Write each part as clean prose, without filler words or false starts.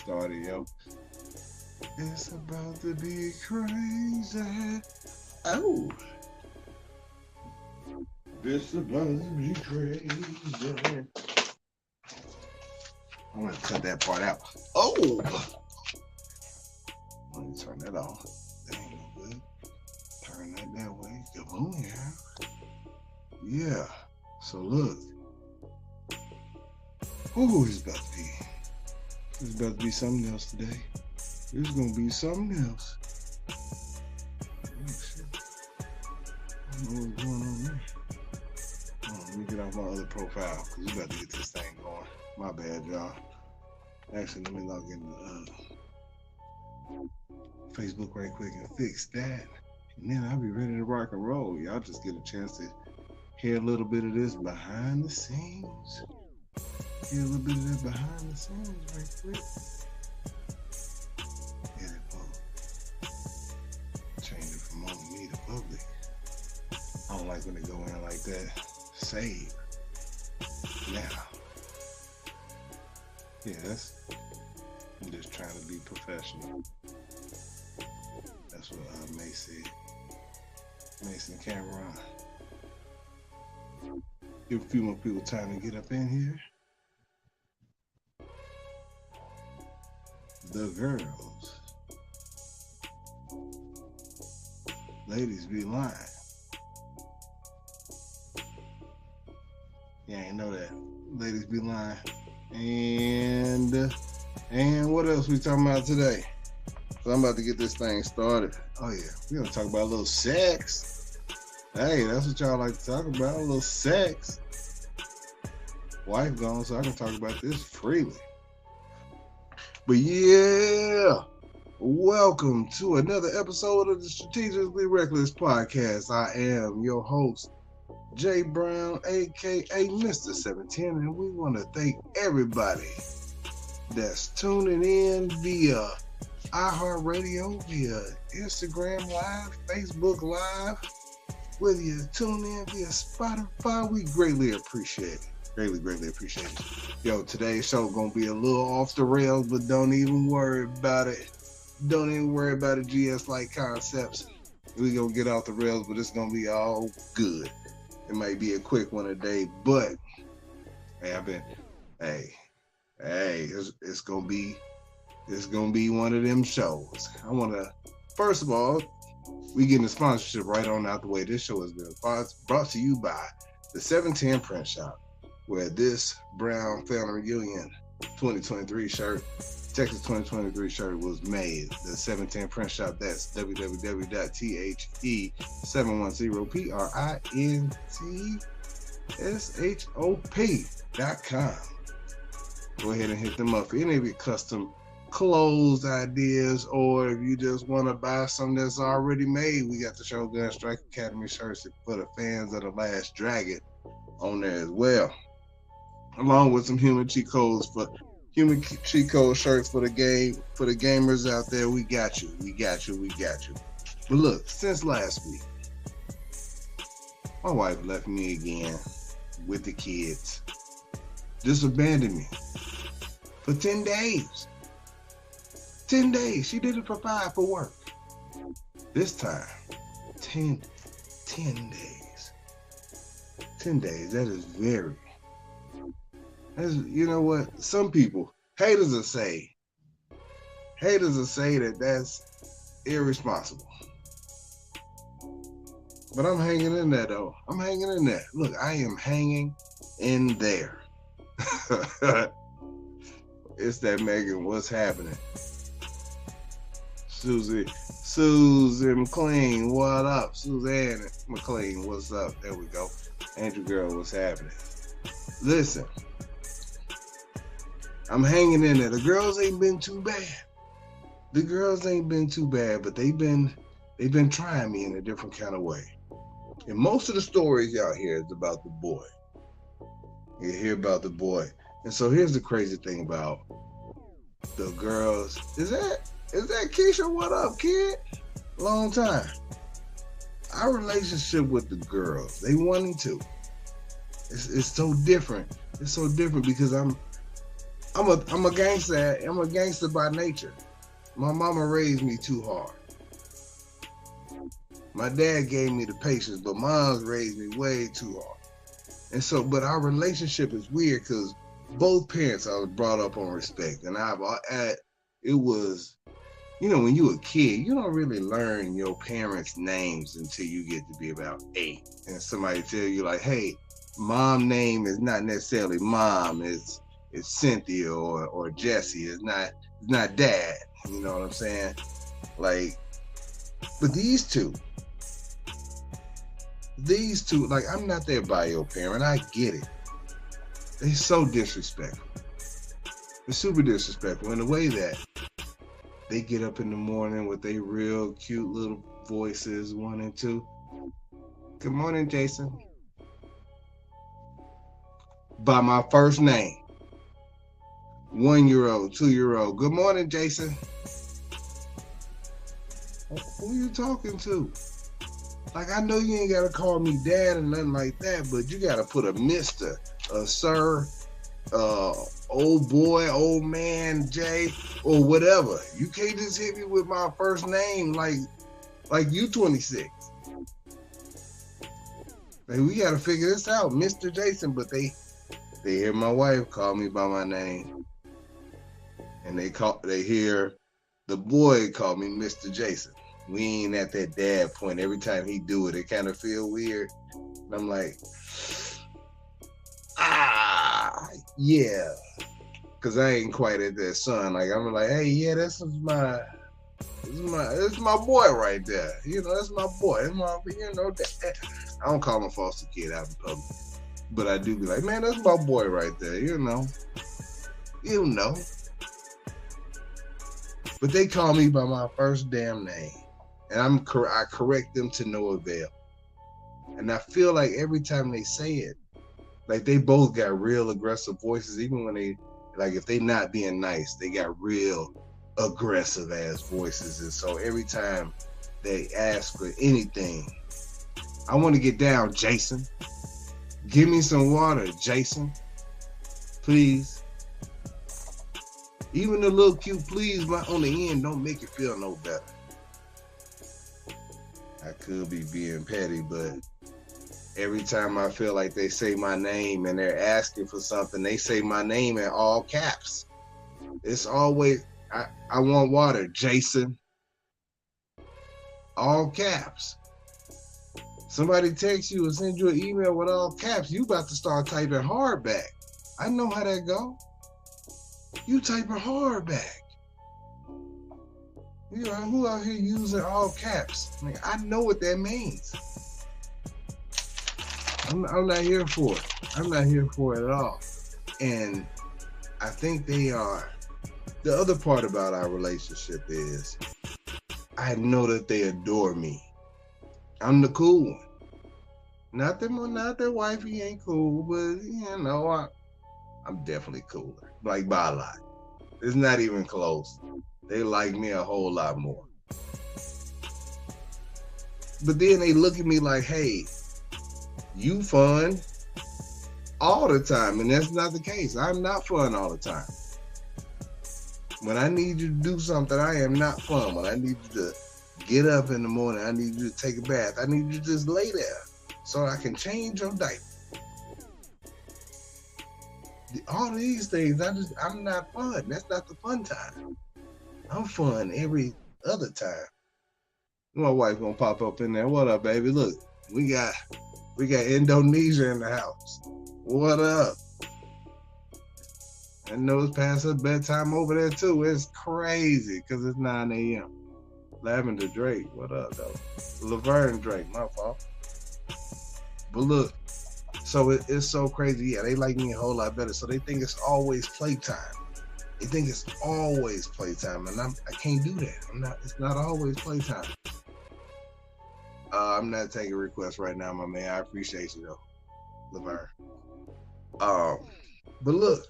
started, yo. It's about to be crazy. Oh. It's about to be crazy. I'm gonna cut that part out. Oh! Let me turn that off. That ain't no good. Turn that way. Kaboom, yeah. So look. Oh, it's about to be something else today. It's gonna be something else. Oh shit. I don't know what's going on there. Let me get off my other profile because we about to get this thing going. My bad, y'all. Actually, let me log into Facebook right quick and fix that. And then I'll be ready to rock and roll. Y'all just get a chance to hear a little bit of this behind the scenes. Hear a little bit of that behind the scenes right quick. Get it, folks. Change it from on me to public. I don't like when they go in like that. Save. Now. Yeah, I'm just trying to be professional. That's what Macy Mason Cameron. Give a few more people time to get up in here. The girls. Ladies be lying. Yeah, ain't know that. Ladies be lying. And what else we talking about today? So I'm about to get this thing started. Oh yeah, we're gonna talk about a little sex. Hey, that's what y'all like to talk about, a little sex. Wife gone, so I can talk about this freely. But yeah, welcome to another episode of the Strategically Reckless Podcast. I am your host, Jay Brown, aka Mr. 710, and we want to thank everybody that's tuning in via iHeartRadio, via Instagram Live, Facebook Live, whether you tune in via Spotify, we greatly appreciate it. Greatly appreciate it. Yo, today's show gonna be a little off the rails, but don't even worry about it. Don't even worry about it, GS-like concepts. We gonna get off the rails, but it's gonna be all good. It might be a quick one today, but it's gonna be one of them shows. I wanna, first of all, we getting the sponsorship right on out the way. This show has been brought to you by the 710 Print Shop, where this Brown Family Reunion 2023 shirt, Texas 2023 shirt was made. The 710 Print Shop, that's www.the710printshop.com. Go ahead and hit them up for any of your custom clothes ideas, or if you just want to buy something that's already made, we got the Shogun Strike Academy shirts for the fans of The Last Dragon on there as well, along with some human cheat code shirts for the game, for the gamers out there. We got you. But look, since last week, my wife left me again with the kids. Just abandoned me for 10 days. 10 days. She did it for 5 for work. This time, 10 days. 10 days. That is very. You know what? Some people, haters will say that that's irresponsible. But I'm hanging in there, though. I'm hanging in there. Look, I am hanging in there. It's that Megan. What's happening? Susan McLean, what up? Suzanne McLean, what's up? There we go. Andrew Girl, what's happening? Listen, I'm hanging in there. The girls ain't been too bad. But they've been trying me in a different kind of way. And most of the stories y'all hear is about the boy. You hear about the boy. And so here's the crazy thing about the girls. Is that Keisha? What up, kid? Long time. Our relationship with the girls, they 1 and 2. It's so different. It's so different because I'm a gangster. I'm a gangster by nature. My mama raised me too hard. My dad gave me the patience, but mom's raised me way too hard. And so, but our relationship is weird because both parents I was brought up on respect, and it was, when you a kid, you don't really learn your parents' names until you get to be about 8, and somebody tell you like, hey, mom name is not necessarily mom, it's Cynthia or Jesse, it's not dad. You know what I'm saying? Like, but these two, like, I'm not their bio parent. I get it. They're so disrespectful. They're super disrespectful in the way that they get up in the morning with their real cute little voices, 1 and 2. Good morning, Jason. By my first name. 1-year-old, 2-year-old. Good morning, Jason. Who you talking to? Like, I know you ain't got to call me dad or nothing like that, but you got to put a Mr., a sir, old boy, old man, Jay, or whatever. You can't just hit me with my first name like you 26. Like, we got to figure this out, Mr. Jason. But they hear my wife call me by my name, and they hear the boy call me Mr. Jason. We ain't at that dad point. Every time he do it, it kind of feel weird. And I'm like, yeah, because I ain't quite at that son. Like, I'm like, hey, yeah, this is my boy right there. That's my boy. I don't call him a foster kid out in public, but I do be like, man, that's my boy right there. But they call me by my first damn name, and I correct them to no avail. And I feel like every time they say it, like, they both got real aggressive voices, even when they, like, if they not being nice, they got real aggressive ass voices. And so every time they ask for anything, I want to get down, Jason. Give me some water, Jason. Please. Even the little cute please on the end don't make it feel no better. I could be being petty, but every time I feel like they say my name and they're asking for something, they say my name in all caps. It's always, I want water, Jason. All caps. Somebody texts you or sends you an email with all caps, you about to start typing hard back. I know how that go. You typing hard back. Who out here using all caps? Like, I know what that means. I'm not here for it. I'm not here for it at all. And I think they are. The other part about our relationship is I know that they adore me. I'm the cool one. Not that wifey ain't cool, but I'm definitely cooler. Like, by a lot. It's not even close. They like me a whole lot more. But then they look at me like, hey, you fun all the time, and that's not the case. I'm not fun all the time. When I need you to do something, I am not fun. When I need you to get up in the morning, I need you to take a bath, I need you to just lay there so I can change your diaper. All these things, I'm not fun. That's not the fun time. I'm fun every other time. My wife gonna pop up in there. What up, baby? Look, we got Indonesia in the house. What up? I know it's past her bedtime over there too. It's crazy because it's 9 a.m. Lavender Drake, what up though? Laverne Drake, my fault. But look, so it's so crazy. Yeah, they like me a whole lot better. So they think it's always playtime. They think it's always playtime, and I can't do that. It's not always playtime. I'm not taking requests right now, my man. I appreciate you though, Laverne. But look,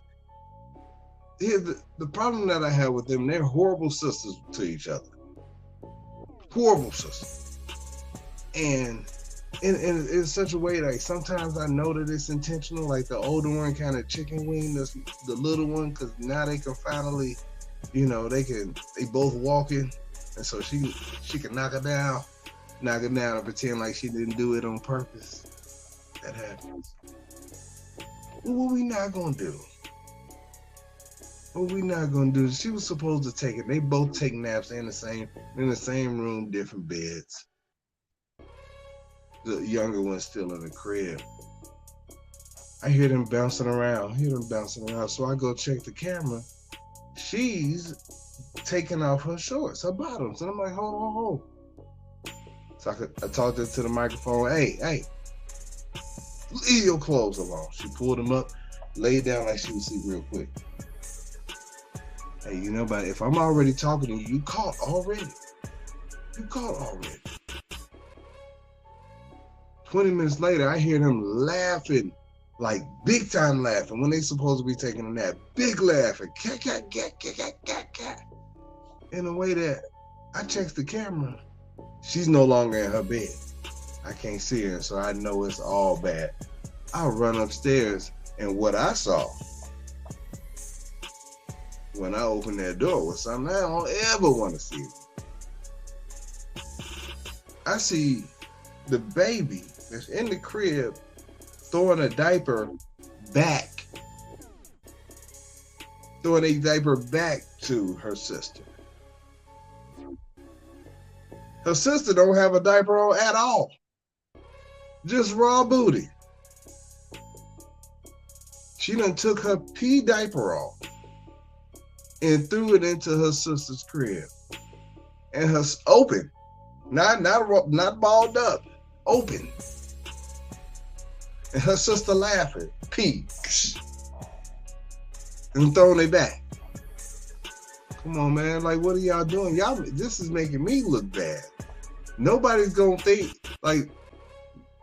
here's the problem that I have with them. They're horrible sisters to each other. Horrible sisters. And in such a way, like sometimes I know that it's intentional, like the older one kind of chicken wing the little one, because now they can finally, they both walking, and so she can knock it down and pretend like she didn't do it on purpose. That happens. What we not gonna do? What we not gonna do? She was supposed to take it. They both take naps in the same room, different beds. The younger one's still in the crib. I hear them bouncing around. So I go check the camera. She's taking off her shorts, her bottoms, and I'm like, hold. So I talked to the microphone. Hey, leave your clothes alone. She pulled them up, laid down like she was asleep real quick. Hey, but if I'm already talking to you, you caught already. 20 minutes later, I hear them laughing, like big time laughing when they supposed to be taking a nap. Big laughing. In a way that I check the camera. She's no longer in her bed. I can't see her, so I know it's all bad. I'll run upstairs, and what I saw when I opened that door was something I don't ever want to see. I see the baby that's in the crib throwing a diaper back to her sister. Her sister don't have a diaper on at all. Just raw booty. She done took her pee diaper off and threw it into her sister's crib. And her open. Not balled up. Open. And her sister laughing. Pee. And throwing it back. Come on, man. Like, what are y'all doing? This is making me look bad. Nobody's gonna think, like,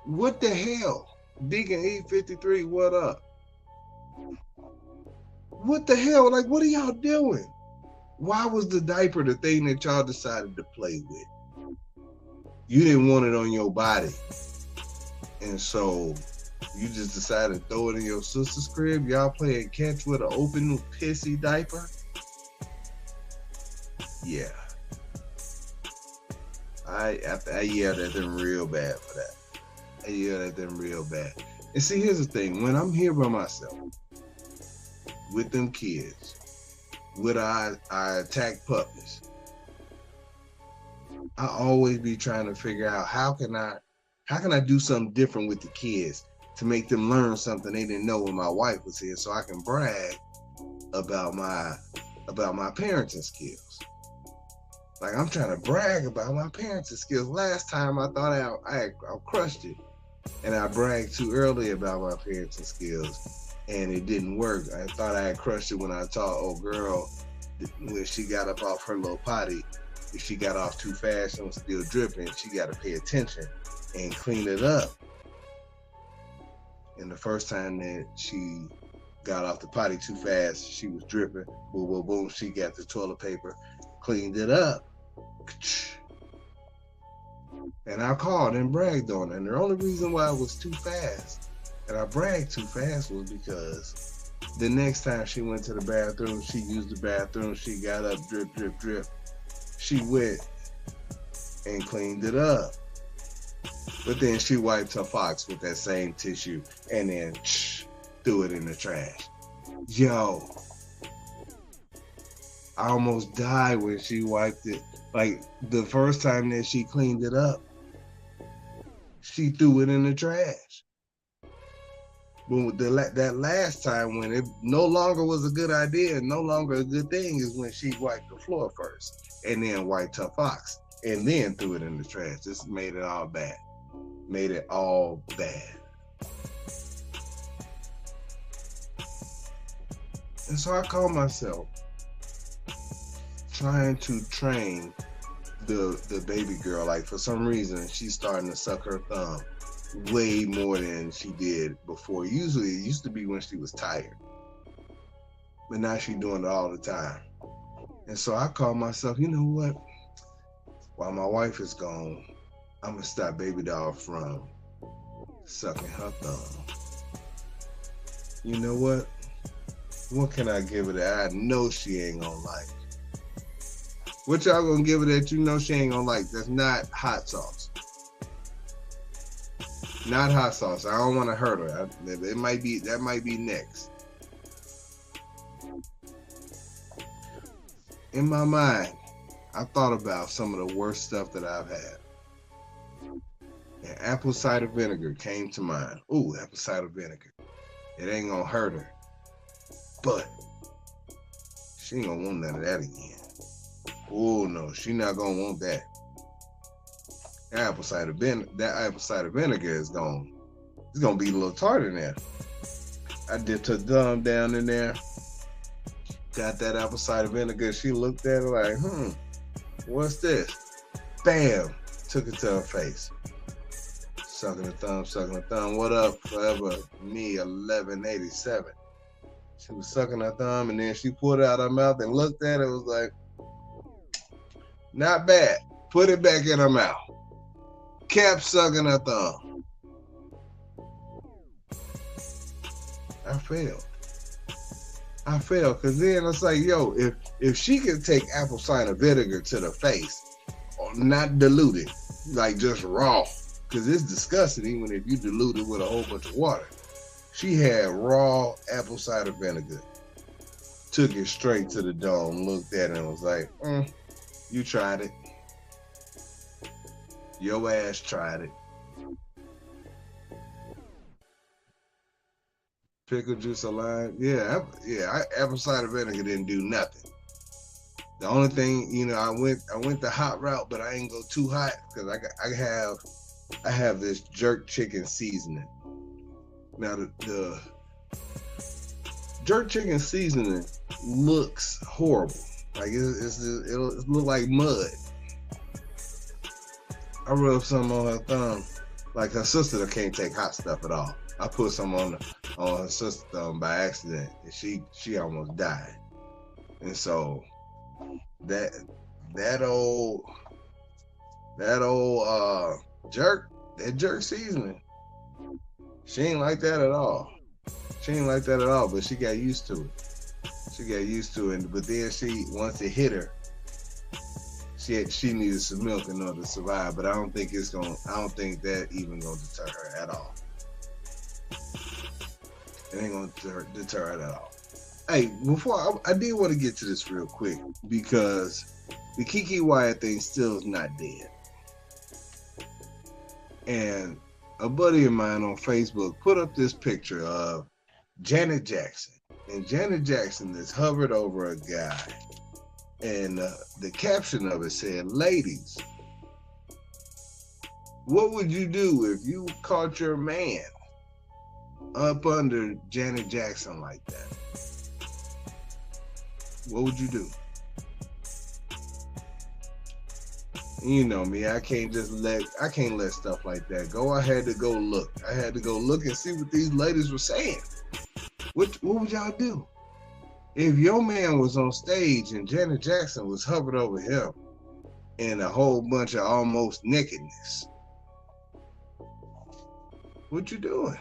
what the hell? Deacon E53, what up? What the hell? Like, what are y'all doing? Why was the diaper the thing that y'all decided to play with? You didn't want it on your body. And so you just decided to throw it in your sister's crib? Y'all playing catch with an open, pissy diaper? Yeah. I yelled at them real bad for that. And see, here's the thing. When I'm here by myself, with them kids, with our attack puppies, I always be trying to figure out how can I do something different with the kids to make them learn something they didn't know when my wife was here, so I can brag about my parenting skills. Like, I'm trying to brag about my parenting skills. Last time I thought I crushed it, and I bragged too early about my parenting skills, and it didn't work. I thought I had crushed it when I taught old girl when she got up off her little potty. If she got off too fast and was still dripping, she got to pay attention and clean it up. And the first time that she got off the potty too fast, she was dripping. Boom, boom, boom. She got the toilet paper, cleaned it up. And I called and bragged on it. And the only reason why it was too fast and I bragged too fast was because the next time she went to the bathroom, she used the bathroom, she got up, drip, drip, drip. She went and cleaned it up. But then she wiped her fox with that same tissue and then threw it in the trash. Yo, I almost died when she wiped it. Like, the first time that she cleaned it up, she threw it in the trash. But that last time, when it no longer was a good idea and no longer a good thing, is when she wiped the floor first and then wiped her fox and then threw it in the trash. This made it all bad. Made it all bad. And so I call myself trying to train the baby girl. Like, for some reason, she's starting to suck her thumb way more than she did before. Usually, it used to be when she was tired. But now she's doing it all the time. And so I call myself, you know what? While my wife is gone, I'm going to stop baby doll from sucking her thumb. You know what? What can I give her that I know she ain't gonna like? What y'all gonna give her that you know she ain't gonna like? That's not hot sauce. Not hot sauce. I don't want to hurt her. That might be next. In my mind, I thought about some of the worst stuff that I've had. And apple cider vinegar came to mind. Ooh, apple cider vinegar. It ain't gonna hurt her. But she ain't gonna want none of that again. Oh no, she not gonna want that. That apple cider vinegar is gonna be a little tart in there. I dipped her thumb down in there, got that apple cider vinegar. She looked at it like, what's this? Bam, took it to her face. Sucking the thumb. What up, forever me 1187. She was sucking her thumb, and then she pulled it out her mouth and looked at it. It was like, not bad. Put it back in her mouth. Kept sucking her thumb. I failed. Because then it's like, yo, if she can take apple cider vinegar to the face, or not diluted, like just raw, because it's disgusting even if you dilute it with a whole bunch of water. She had raw apple cider vinegar. Took it straight to the dome, looked at it and was like, you tried it. Your ass tried it. Pickle juice or lime. Yeah, apple cider vinegar didn't do nothing. The only thing, I went the hot route, but I ain't go too hot because I have this jerk chicken seasoning. Now the jerk chicken seasoning looks horrible. Like it'll look like mud. I rubbed some on her thumb. Like her sister that can't take hot stuff at all. I put some on her sister's thumb by accident, and she almost died. And so that old jerk seasoning, she ain't like that at all. But she got used to it. But then once it hit her, she needed some milk in order to survive. But I don't think that even gonna deter her at all. It ain't gonna deter her at all. Hey, before I did want to get to this real quick because the Kiki Wyatt thing still is not dead. And a buddy of mine on Facebook put up this picture of Janet Jackson. And Janet Jackson is hovered over a guy. And the caption of it said, "Ladies, what would you do if you caught your man up under Janet Jackson like that? What would you do?" You know me, I can't let stuff like that go. I had to go look and see what these ladies were saying. What would y'all do if your man was on stage and Janet Jackson was hovered over him in a whole bunch of almost nakedness? What you doing?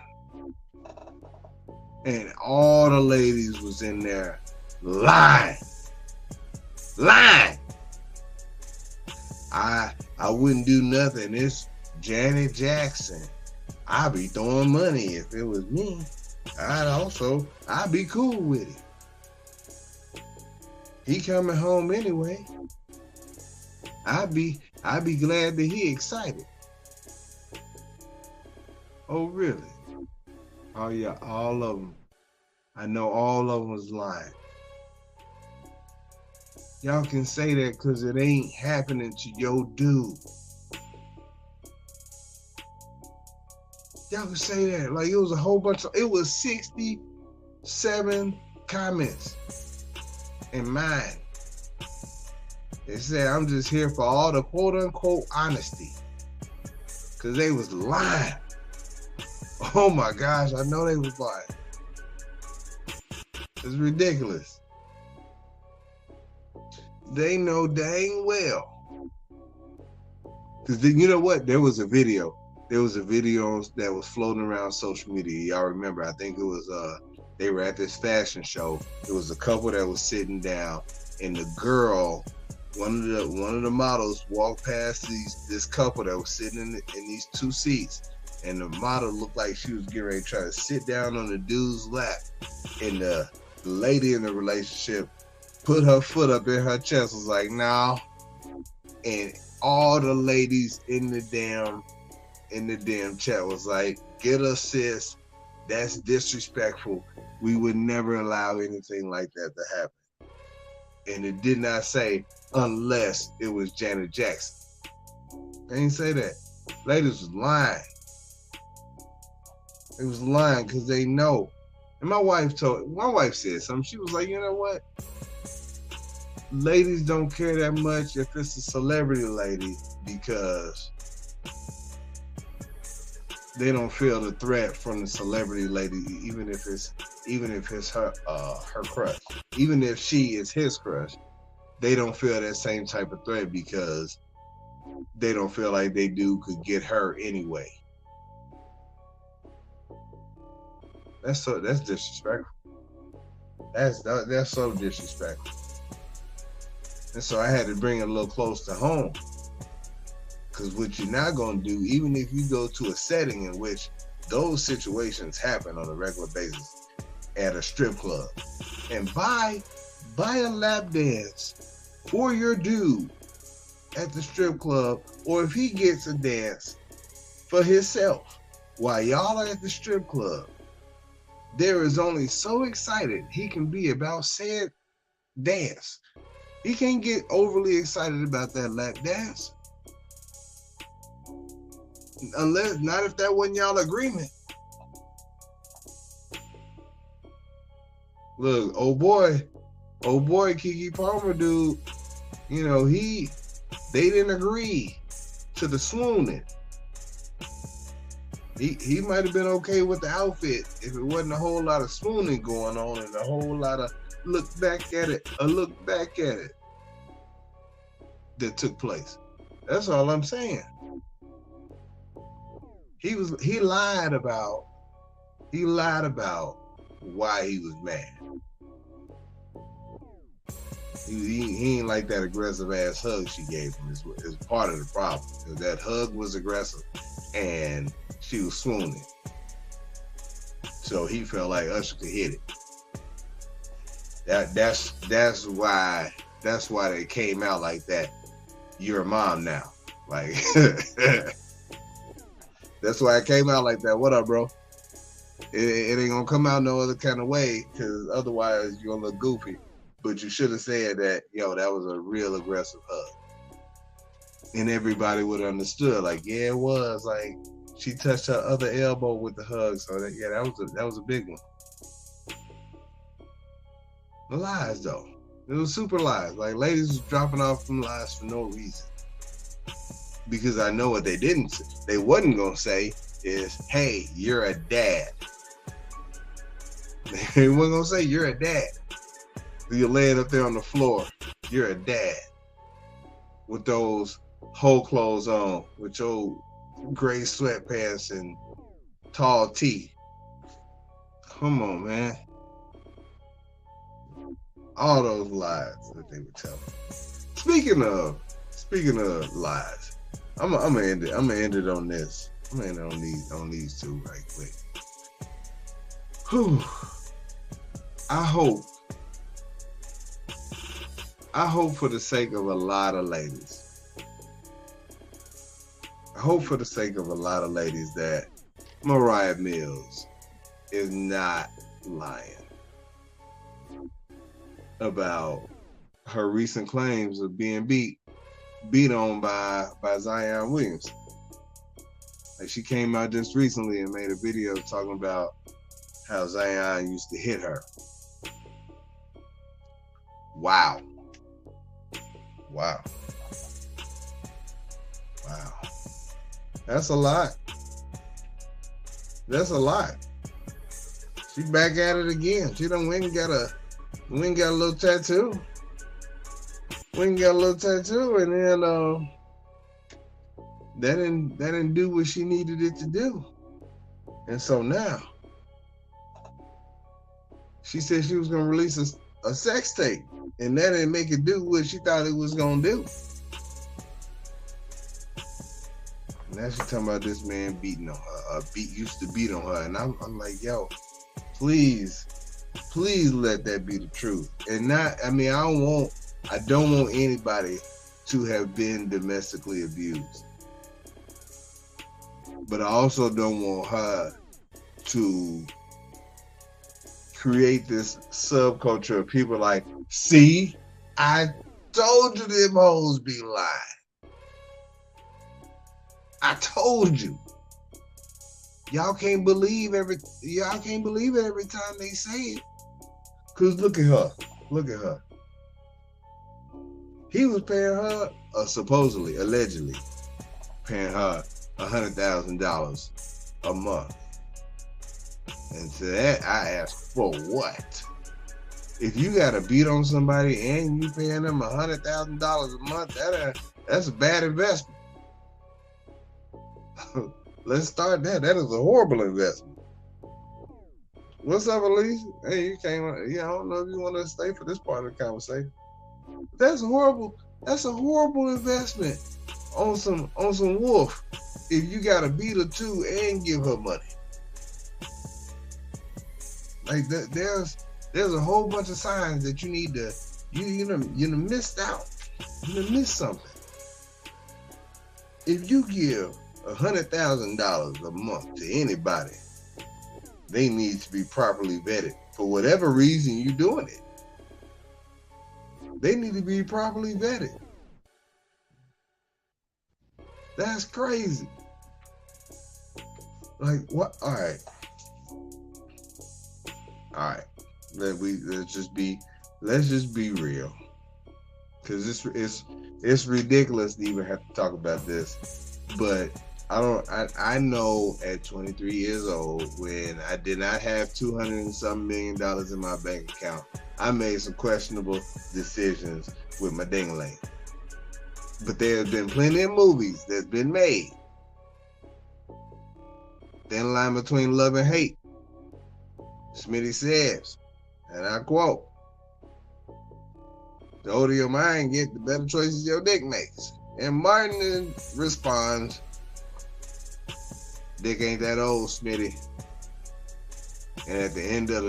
And all the ladies was in there lying. I wouldn't do nothing. It's Janet Jackson. I'd be throwing money if it was me. I'd be cool with it. He coming home anyway. I'd be glad that he excited. Oh really? Oh yeah, all of them. I know all of them was lying. Y'all can say that because it ain't happening to your dude. Y'all can say that. Like it was a whole bunch it was 67 comments in mine. They said, "I'm just here for all the quote unquote honesty." Because they was lying. Oh my gosh, I know they was lying. It's ridiculous. They know dang well. Because you know what? There was a video. there was a video that was floating around social media. Y'all remember? I think it was they were at this fashion show. It was a couple that was sitting down, and the girl, one of the models, walked past this couple that was sitting in these two seats, and the model looked like she was getting ready to try to sit down on the dude's lap, and the lady in the relationship put her foot up in her chest, was like, "No," and all the ladies in the damn chat was like, "Get us, sis. That's disrespectful. We would never allow anything like that to happen." And it did not say unless it was Janet Jackson. They didn't say that. Ladies was lying. They was lying because they know. And my wife said something. She was like, "You know what? Ladies don't care that much if it's a celebrity lady because they don't feel the threat from the celebrity lady, even if it's her crush, even if she is his crush, they don't feel that same type of threat because they don't feel like they do could get her anyway." That's disrespectful. That's so disrespectful. And so I had to bring it a little close to home. Because what you're not going to do, even if you go to a setting in which those situations happen on a regular basis at a strip club, and buy a lap dance for your dude at the strip club, or if he gets a dance for himself while y'all are at the strip club, there is only so excited he can be about said dance. He can't get overly excited about that lap dance. Unless, not if that wasn't y'all agreement. Look, old boy, Keke Palmer, dude, you know, they didn't agree to the swooning. He might have been okay with the outfit if it wasn't a whole lot of swooning going on and a whole lot of look back at it that took place. That's all I'm saying. He lied about why he was mad. He ain't like that aggressive ass hug she gave him. Is part of the problem. That hug was aggressive and she was swooning. So he felt like Usher could hit it. That's why they came out like that. You're a mom now. Like that's why it came out like that. What up, bro? It ain't gonna come out no other kind of way, because otherwise you're gonna look goofy. But you should have said that, that was a real aggressive hug. And everybody would have understood, like, yeah, it was. Like, she touched her other elbow with the hug. So that was a big one. The lies, though. It was super lies. Like, ladies was dropping off from lies for no reason. Because I know what they wasn't gonna say is, "Hey, you're a dad." They wasn't gonna say you're a dad. You're laying up there on the floor. You're a dad with those whole clothes on, with your gray sweatpants and tall tee. Come on, man. All those lies that they were telling. Speaking of lies, I'm gonna end it. I'm gonna end it on this. I'm gonna end it on these two right quick. Whew. I hope for the sake of a lot of ladies. I hope for the sake of a lot of ladies that Mariah Mills is not lying about her recent claims of being beat on by Zion Williams. Like, she came out just recently and made a video talking about how Zion used to hit her. Wow. That's a lot. She back at it again. She done went and got a little tattoo. And then That didn't do what she needed it to do. And so now she said she was gonna release a sex tape, and that didn't make it do what she thought it was gonna do. Now she's talking about this man beating on her, used to beat on her, and I'm like, yo, please let that be the truth. And not, I mean, I don't want anybody to have been domestically abused, but I also don't want her to create this subculture of people like, see, I told you them hoes be lying. I told you. Y'all can't believe it every time they say it. Cause look at her. He was paying her, supposedly, allegedly, paying her $100,000 a month. And to that, I asked, for what? If you got to beat on somebody and you paying them $100,000 a month, that's a bad investment. Let's start that. That is a horrible investment. What's up, Elise? Hey, you came. Yeah, I don't know if you want to stay for this part of the conversation. That's horrible. That's a horrible investment on some wolf. If you got to beat her too and give her money, like that, there's a whole bunch of signs that you need to. You missed out. You missed something. If you give $100,000 a month to anybody, they need to be properly vetted for whatever reason you're doing it. They need to be properly vetted. That's crazy. Like what? All right. Let's just be real, because it's ridiculous to even have to talk about this, but. I know at 23 years old, when I did not have $200 and some million in my bank account, I made some questionable decisions with my ding-a-ling. But there have been plenty of movies that's been made. Thin line between love and hate. Smitty says, and I quote, the older your mind get, the better choices your dick makes. And Martin responds, dick ain't that old, Smitty. And at the end of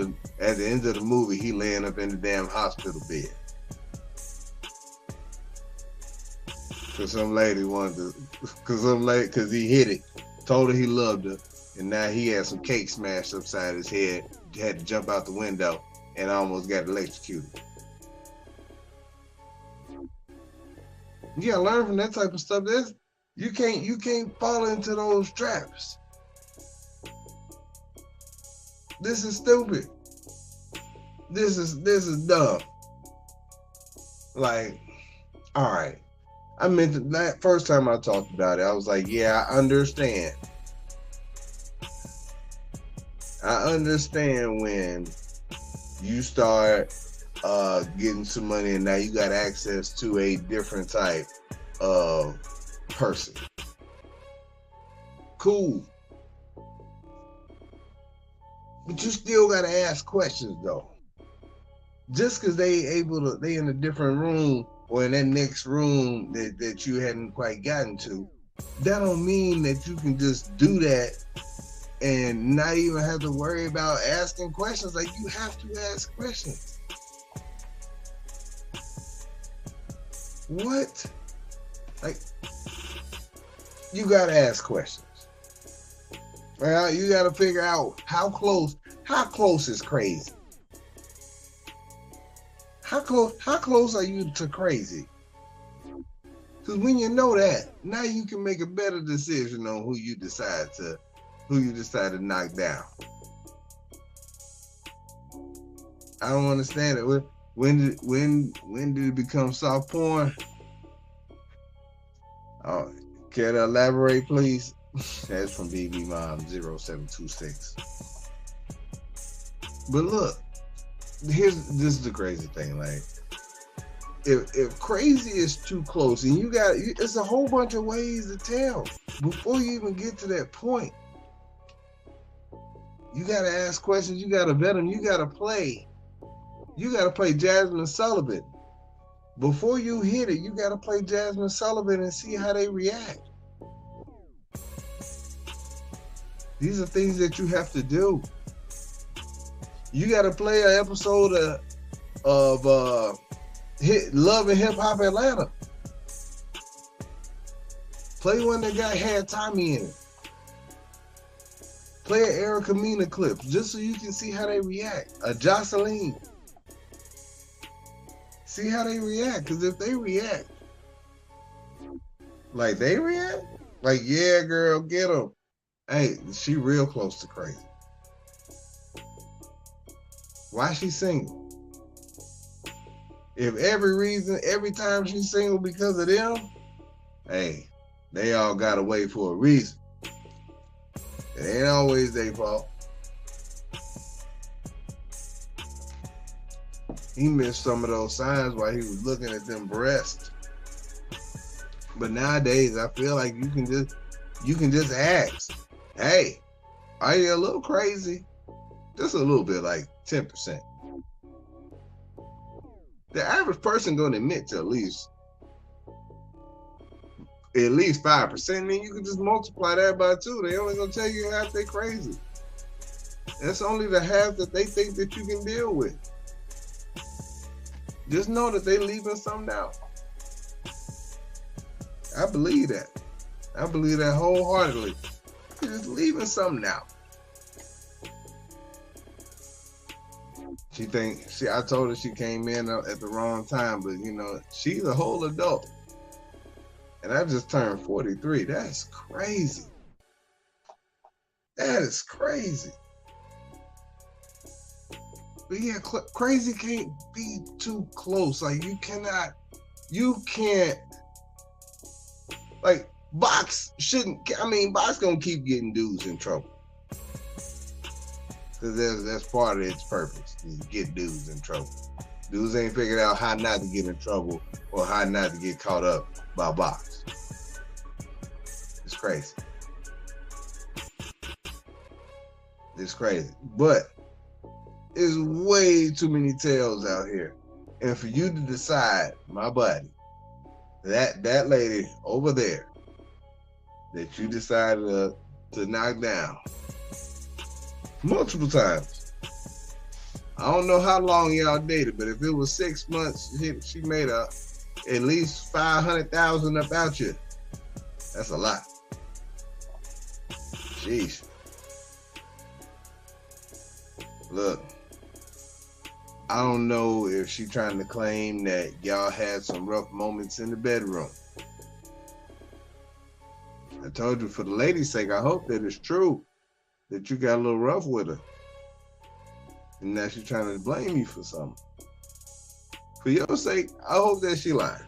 the movie, he laying up in the damn hospital bed. Cause he hit it, told her he loved her, and now he had some cake smashed upside his head, had to jump out the window, and almost got electrocuted. You gotta learn from that type of stuff. You can't fall into those traps. This is stupid. This is dumb. Like, all right. I meant that first time I talked about it, I was like, yeah, I understand. I understand when you start getting some money and now you got access to a different type of person. Cool. But you still gotta ask questions though. Just because they in a different room or in that next room that you hadn't quite gotten to, that don't mean that you can just do that and not even have to worry about asking questions. Like, you have to ask questions. What? Like, you gotta ask questions. Well, you gotta figure out how close is crazy. How close are you to crazy? Because when you know that, now you can make a better decision on who you decide to knock down. I don't understand it. When did it become soft porn? Oh, care to elaborate, please? That's from BB Mom 0726. But look, this is the crazy thing. Like, if crazy is too close, and it's a whole bunch of ways to tell before you even get to that point. You got to ask questions. You got to vet them. You got to play Jasmine Sullivan. Before you hit it, you got to play Jasmine Sullivan and see how they react. These are things that you have to do. You got to play an episode of Love and Hip Hop Atlanta. Play one that had Tommy in it. Play an Erica Mena clip just so you can see how they react. A Jocelyn. See how they react. Because if they react like they react, like, yeah, girl, get them. Hey, she real close to crazy. Why she single? If every time she's single because of them, hey, they all got away for a reason. It ain't always their fault. He missed some of those signs while he was looking at them breasts. But nowadays, I feel like you can just ask, hey, are you a little crazy? Just a little bit, like 10%. The average person gonna admit to at least 5%, and then you can just multiply that by 2. They only gonna tell you half they crazy. That's only the half that they think that you can deal with. Just know that they leaving something out. I believe that. I believe that wholeheartedly. They're just leaving something out. I told her she came in at the wrong time, but she's a whole adult. And I just turned 43. That's crazy. That is crazy. But yeah, crazy can't be too close. Like, you can't, like, Box gonna keep getting dudes in trouble. Because that's part of its purpose, is to get dudes in trouble. Dudes ain't figured out how not to get in trouble or how not to get caught up by Box. It's crazy. It's crazy. But there's way too many tails out here. And for you to decide, my buddy, that lady over there that you decided to knock down multiple times. I don't know how long y'all dated, but if it was 6 months, she made at least $500,000 about you. That's a lot. Jeez. Look, I don't know if she trying to claim that y'all had some rough moments in the bedroom. I told you, for the lady's sake, I hope that it's true that you got a little rough with her. And now she's trying to blame you for something. For your sake, I hope that she lying.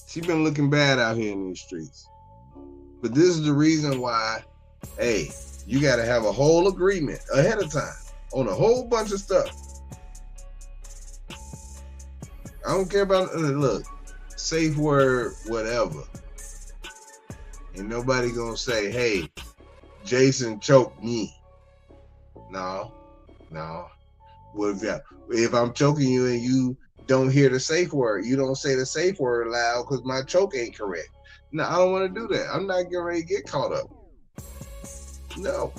She been looking bad out here in these streets. But this is the reason why, hey, you got to have a whole agreement ahead of time on a whole bunch of stuff. I don't care about, look, safe word, whatever. Ain't nobody gonna say, hey, Jason choked me. No. What if I'm choking you and you don't hear the safe word? You don't say the safe word loud because my choke ain't correct. No, I don't want to do that. I'm not getting ready to get caught up. No.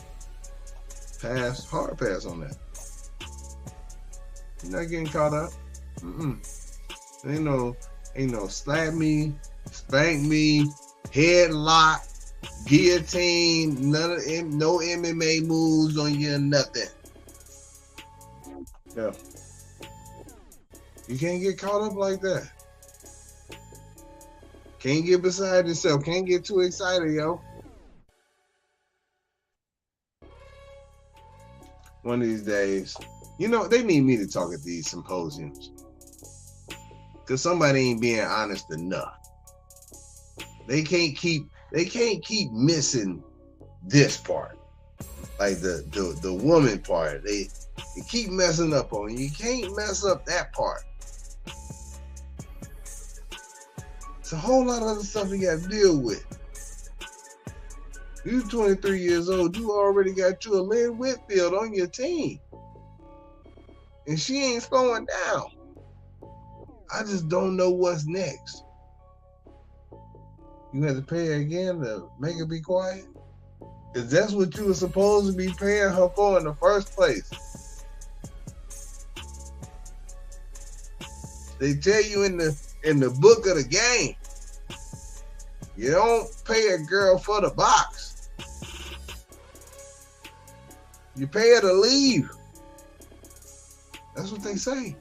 Hard pass on that. You're not getting caught up. Ain't no slap me, spank me, headlock, guillotine, no MMA moves on you, nothing. Yeah. You can't get caught up like that. Can't get beside yourself. Can't get too excited, yo. One of these days, they need me to talk at these symposiums. Because somebody ain't being honest enough. They can't keep missing this part. Like the woman part. You keep messing up on it. You can't mess up that part. It's a whole lot of other stuff you got to deal with. You 23 years old. You already got you a Lynn Whitfield on your team. And she ain't slowing down. I just don't know what's next. You have to pay her again to make her be quiet? Because that's what you were supposed to be paying her for in the first place. They tell you in the book of the game, you don't pay a girl for the box. You pay her to leave. That's what they say.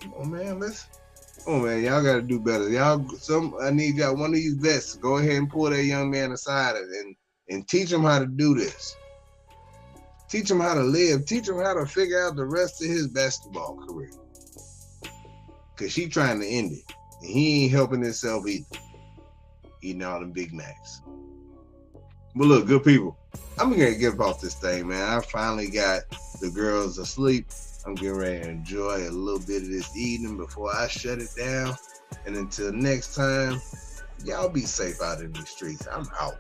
Come on, man, y'all gotta do better. I need y'all, one of you vets, go ahead and pull that young man aside and teach him how to do this. Teach him how to live. Teach him how to figure out the rest of his basketball career. Cause she trying to end it. And he ain't helping himself either. Eating all them Big Macs. But look, good people, I'm gonna get off this thing, man. I finally got the girls asleep. I'm getting ready to enjoy a little bit of this evening before I shut it down. And until next time, y'all be safe out in the streets. I'm out.